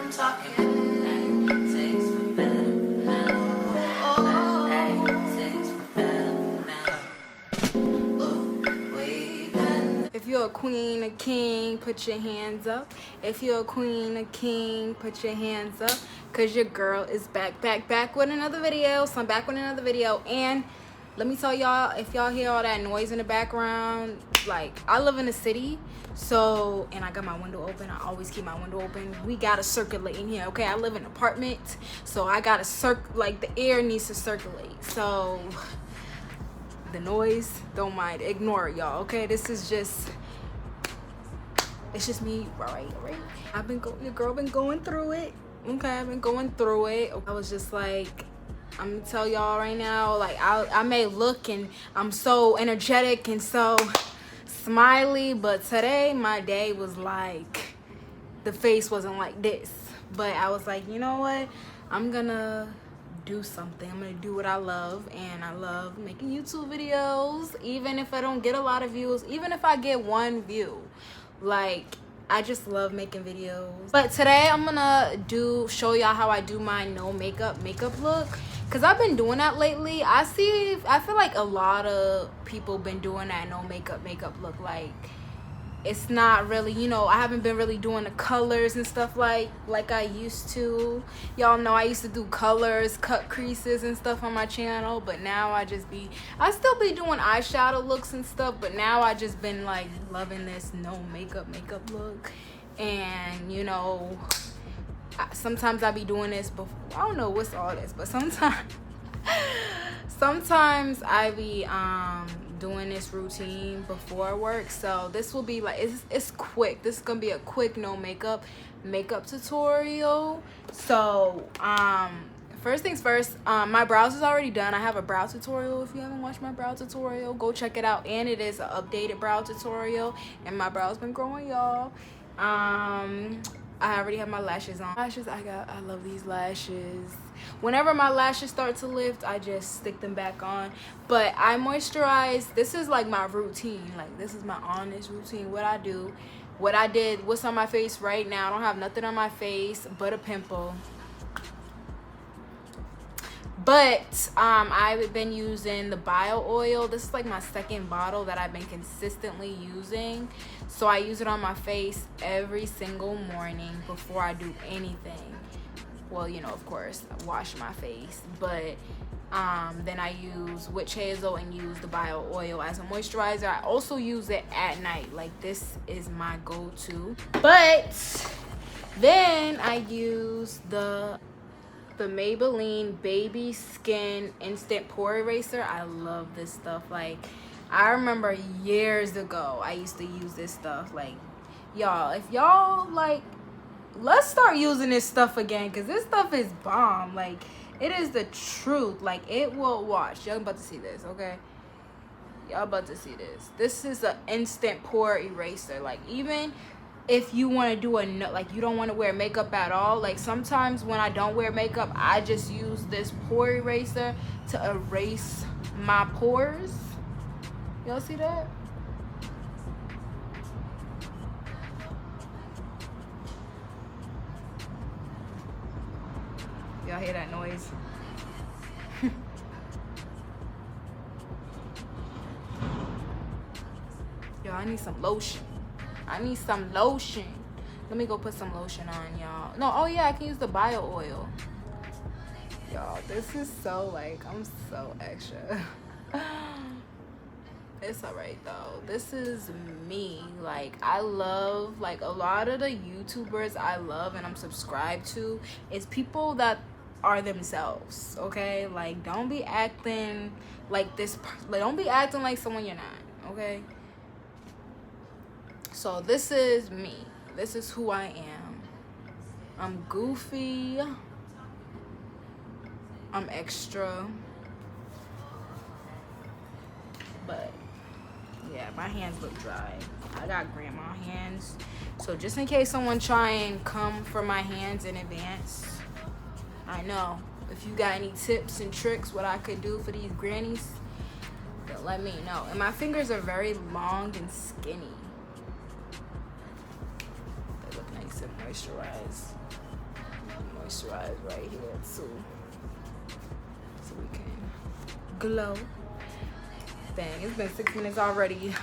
I'm talking. Takes me better now. Takes me better now. If you're a queen, a king, put your hands up. If you're a queen, a king, put your hands up. Cause your girl is back with another video. So I'm back with another video. And let me tell y'all, if y'all hear all that noise in the background, like, I live in a city, so, and I got my window open. I always keep my window open. We gotta circulate in here, okay? I live in an apartment, so I gotta like, the air needs to circulate. So the noise, don't mind, ignore it, y'all, okay? This is just, it's just me, right? Your girl been going through it, okay? I've been going through it. I was just like, I'm gonna tell y'all right now, like, I may look and I'm so energetic and so smiley, but today my day was like, the face wasn't like this. But I was like, you know what, I'm gonna do something. I'm gonna do what I love, and I love making YouTube videos. Even if I don't get a lot of views, even if I get 1 view, like, I just love making videos. But today I'm gonna show y'all how I do my no makeup look, because I've been doing that lately. I feel like a lot of people been doing that no makeup look. Like, it's not really, you know, I haven't been really doing the colors and stuff like I used to. Y'all know I used to do colors, cut creases and stuff on my channel, but now I still be doing eyeshadow looks and stuff, but now I just been like loving this no makeup look. And, you know, sometimes I be doing this before. I don't know what's all this, but sometimes I be doing this routine before work. So this will be like, it's quick. This is gonna be a quick no makeup tutorial. So first things first, my brows is already done. I have a brow tutorial. If you haven't watched my brow tutorial, go check it out. And it is an updated brow tutorial, and my brows been growing, y'all. I already have my lashes on. I love these lashes. Whenever my lashes start to lift, I just stick them back on. But I moisturize. This is like my routine. Like, this is my honest routine. What I do, what I did, what's on my face right now. I don't have nothing on my face but a pimple. But I've been using the bio oil. This is like my 2nd bottle that I've been consistently using. So I use it on my face every single morning before I do anything. Well, you know, of course, I wash my face. But then I use witch hazel and use the bio oil as a moisturizer. I also use it at night. Like, this is my go-to. But then I use the Maybelline Baby Skin Instant Pore Eraser. I love this stuff. Like, I remember years ago I used to use this stuff. Like, y'all, if y'all like, let's start using this stuff again, because this stuff is bomb. Like, it is the truth. Like, it will wash. Y'all about to see this, okay? Y'all about to see this. This is an instant pore eraser. Like, even if you want to do like, you don't want to wear makeup at all, like, sometimes when I don't wear makeup, I just use this pore eraser to erase my pores. Y'all see that? Y'all hear that noise? Yo, I need some lotion. Let me go put some lotion on, y'all. No, oh yeah, I can use the bio oil. Y'all, this is so, like, I'm so extra. It's alright though. This is me. Like, I love, like, a lot of the YouTubers I love and I'm subscribed to is people that are themselves, okay? Like, don't be acting like this. Like, don't be acting like someone you're not, okay? So this is me. This is who I am. I'm goofy. I'm extra. But yeah, my hands look dry. I got grandma hands. So just in case someone try and come for my hands in advance, I know. If you got any tips and tricks what I could do for these grannies, then let me know. And my fingers are very long and skinny. They look nice and moisturized. eyes right here too, so we can glow. Dang, it's been 6 minutes already.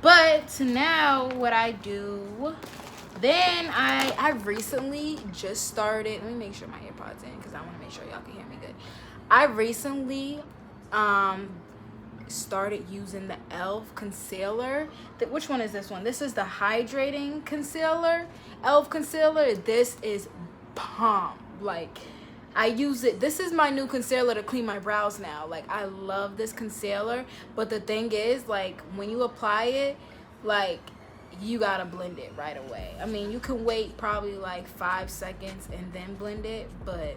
But now what I do, then I recently just started, let me make sure my AirPods in because I want to make sure y'all can hear me good. I recently started using the e.l.f. concealer. Which one is this one? This is the hydrating concealer, e.l.f. concealer. This is bomb. Like, I use it. This is my new concealer to clean my brows now. Like, I love this concealer, but the thing is, like, when you apply it, like, you gotta blend it right away. I mean, you can wait probably like 5 seconds and then blend it, but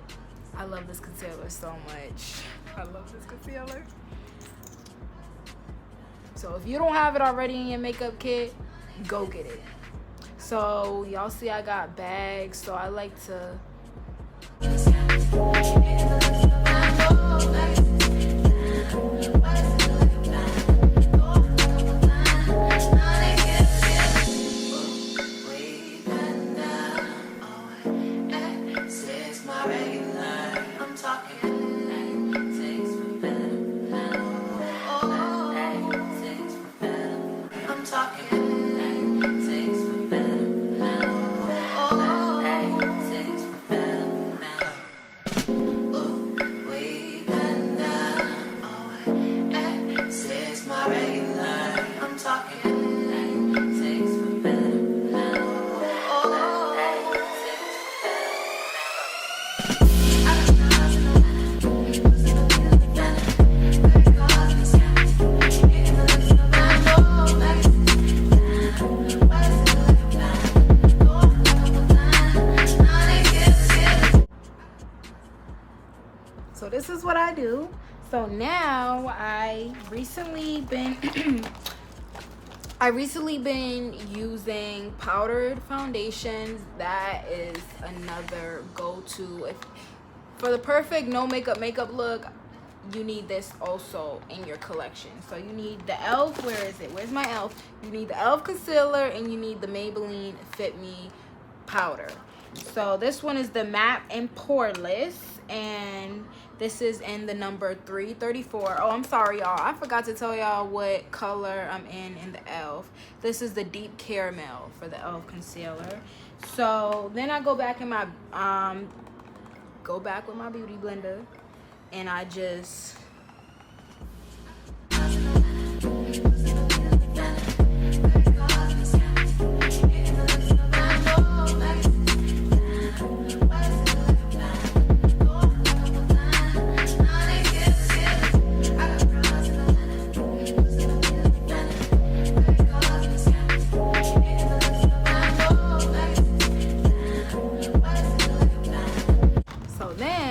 I love this concealer so much. I love this concealer. So if you don't have it already in your makeup kit, go get it. So y'all see I got bags, so I like to So this is what I do. So now I recently been using powdered foundations. That is another go-to. For the perfect no makeup look, you need this also in your collection. So you need the e.l.f. Where is it? Where's my e.l.f.? You need the e.l.f. concealer and you need the Maybelline Fit Me powder. So this one is the matte and poreless, and this is in the number 334. Oh, I'm sorry, y'all. I forgot to tell y'all what color I'm in the e.l.f. This is the deep caramel for the e.l.f. concealer. So then I go back in my with my beauty blender, and I just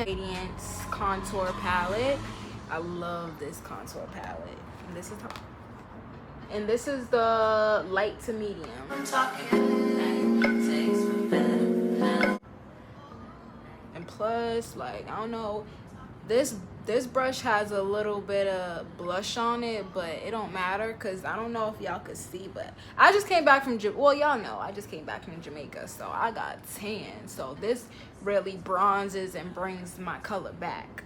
Radiance contour palette. I love this contour palette. And this is the light to medium. And plus, like, I don't know, this brush has a little bit of blush on it, but it don't matter because I don't know if y'all could see, but I just came back from well, y'all know I just came back from Jamaica, so I got tan. So this really bronzes and brings my color back.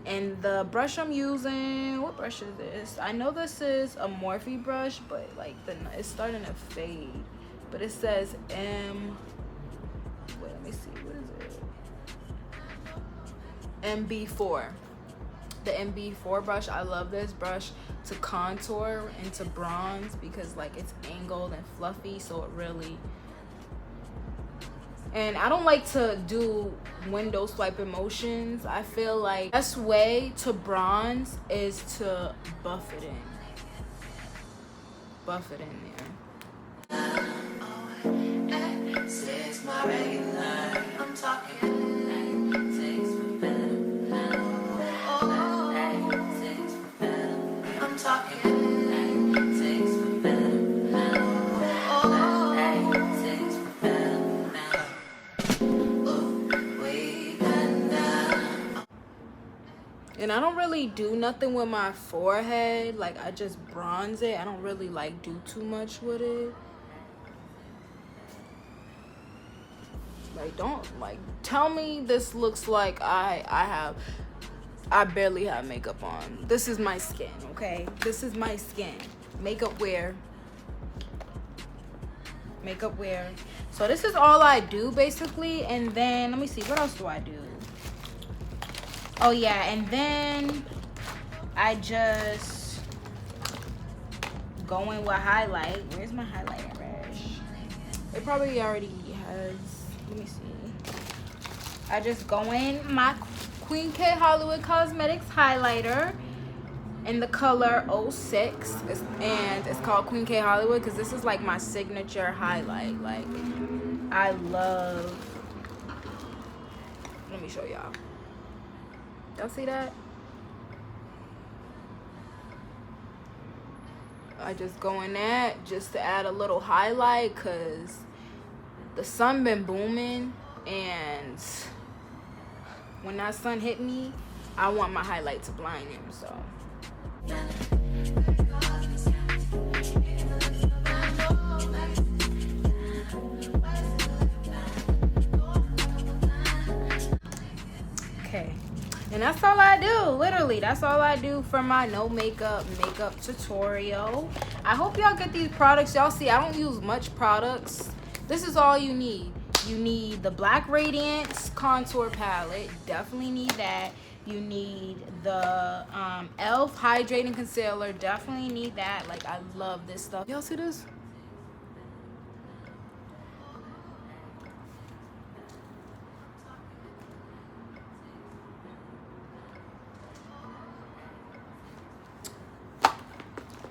And the brush I'm using, what brush is this? I know this is a Morphe brush, but like it's starting to fade. But it says wait, let me see, what is it? MB4. The MB4 brush. I love this brush to contour and to bronze because like it's angled and fluffy, so it really. And I don't like to do window swiping motions. I feel like the best way to bronze is to buff it in. Buff it in And I don't really do nothing with my forehead. Like, I just bronze it. I don't really like do too much with it. Like, don't, like, tell me this looks like I barely have makeup on. This is my skin, okay? This is my skin. Makeup wear. Makeup wear. So this is all I do basically. And then let me see, what else do I do? Oh yeah, and then I just go in with highlight. Where's my highlighter brush? It probably already has. Let me see. I just go in my Queen K Hollywood Cosmetics highlighter in the color 06, and it's called Queen K Hollywood because this is like my signature highlight. Like, I love. Let me show y'all. Y'all see that? I just go in that just to add a little highlight because the sun been booming, and when that sun hit me, I want my highlight to blind him. So okay, and that's all I do. Literally, that's all I do for my no makeup tutorial. I hope y'all get these products. Y'all see, I don't use much products. This is all you need. You need the Black Radiance contour palette. Definitely need that. You need the e.l.f. hydrating concealer. Definitely need that. Like, I love this stuff. Y'all see this?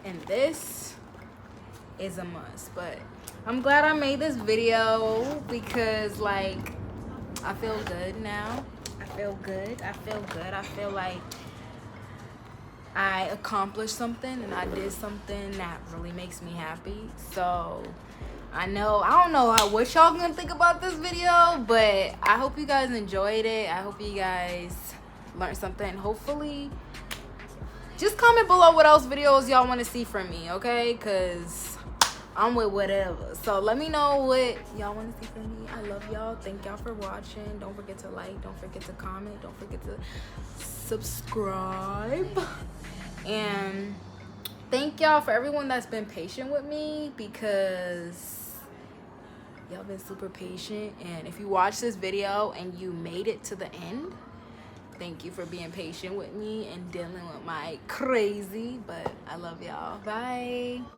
And this is a must. But I'm glad I made this video because, like, I feel good now. I feel good. I feel good. I feel like I accomplished something and I did something that really makes me happy. So I don't know what y'all gonna think about this video, but I hope you guys enjoyed it. I hope you guys learned something. Hopefully, just comment below what else videos y'all want to see from me, okay? Because I'm with whatever. So let me know what y'all want to see from me. I love y'all. Thank y'all for watching. Don't forget to like. Don't forget to comment. Don't forget to subscribe. And thank y'all for everyone that's been patient with me, because y'all been super patient. And if you watch this video and you made it to the end, thank you for being patient with me and dealing with my crazy. But I love y'all. Bye.